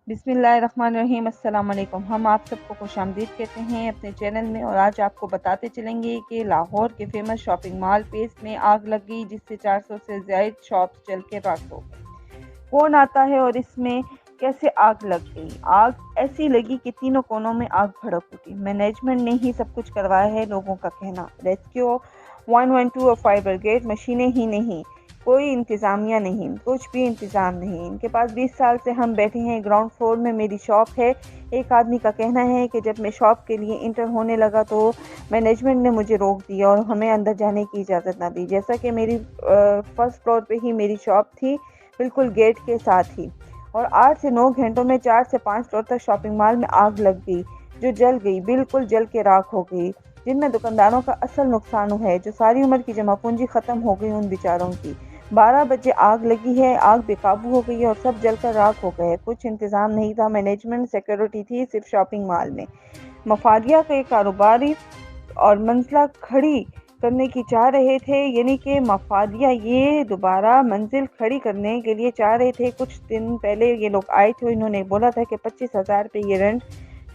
بسم اللہ الرحمن الرحیم۔ السلام علیکم۔ ہم آپ سب کو خوش آمدید کہتے ہیں اپنے چینل میں، اور آج آپ کو بتاتے چلیں گے کہ لاہور کے فیمس شاپنگ مال پیس میں آگ لگ گئی، جس سے 400 سے زائد شاپس جل کے راکھ ہو گئی۔ کون آتا ہے اور اس میں کیسے آگ لگ گئی؟ آگ ایسی لگی کہ تینوں کونوں میں آگ بھڑک اٹھی۔ مینجمنٹ نے ہی سب کچھ کروایا ہے، لوگوں کا کہنا۔ ریسکیو 112 اور فائر بریگیڈ مشینیں ہی نہیں، کوئی انتظامیہ نہیں، کچھ بھی انتظام نہیں ان کے پاس۔ 20 سال سے ہم بیٹھے ہیں، گراؤنڈ فلور میں میری شاپ ہے۔ ایک آدمی کا کہنا ہے کہ جب میں شاپ کے لیے انٹر ہونے لگا تو مینجمنٹ نے مجھے روک دیا اور ہمیں اندر جانے کی اجازت نہ دی، جیسا کہ میری فرسٹ فلور پہ ہی میری شاپ تھی، بالکل گیٹ کے ساتھ ہی۔ اور 8 سے 9 گھنٹوں میں 4 سے 5 فلور تک شاپنگ مال میں آگ لگ گئی، جو جل گئی، بالکل جل کے راکھ ہو گئی، جن میں دکانداروں کا اصل نقصان ہے، جو ساری عمر کی جمع پونجی ختم ہو گئی ان بیچاروں کی۔ 12 بجے آگ لگی ہے، آگ بے قابو ہو گئی اور سب جل کر راکھ ہو گئے۔ کچھ انتظام نہیں تھا، مینجمنٹ سیکیورٹی تھی صرف شاپنگ مال میں۔ مفادیہ کے کاروباری اور منزلہ کھڑی کرنے کی چاہ رہے تھے، یعنی کہ مفادیہ یہ دوبارہ منزل کھڑی کرنے کے لیے چاہ رہے تھے۔ کچھ دن پہلے یہ لوگ آئے تھے، انہوں نے بولا تھا کہ 25,000 پہ یہ رینٹ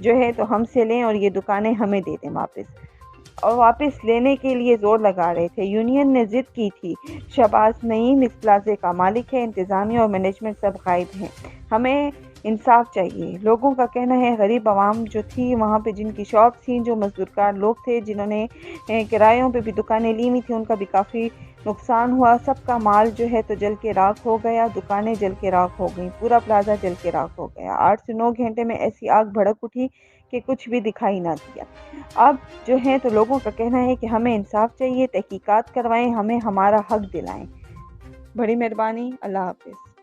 جو ہے تو ہم سے لیں اور یہ دکانیں ہمیں دے دیں واپس، اور واپس لینے کے لیے زور لگا رہے تھے۔ یونین نے ضد کی تھی۔ شہباز نعیم اس پلازے کا مالک ہے، انتظامیہ اور مینجمنٹ سب غائب ہیں، ہمیں انصاف چاہیے۔ لوگوں کا کہنا ہے غریب عوام جو تھی وہاں پہ، جن کی شاپ تھیں، جو مزدورکار لوگ تھے، جنہوں نے کرایوں پہ بھی دکانیں لی ہوئی تھیں، ان کا بھی کافی نقصان ہوا۔ سب کا مال جو ہے تو جل کے راکھ ہو گیا، دکانیں جل کے راکھ ہو گئیں، پورا پلازہ جل کے راکھ ہو گیا۔ 8 سے 9 گھنٹے میں ایسی آگ بھڑک اٹھی کہ کچھ بھی دکھائی نہ دیا۔ اب جو ہے تو لوگوں کا کہنا ہے کہ ہمیں انصاف چاہیے، تحقیقات کروائیں، ہمیں ہمارا حق دلائیں۔ بڑی مہربانی، اللہ حافظ۔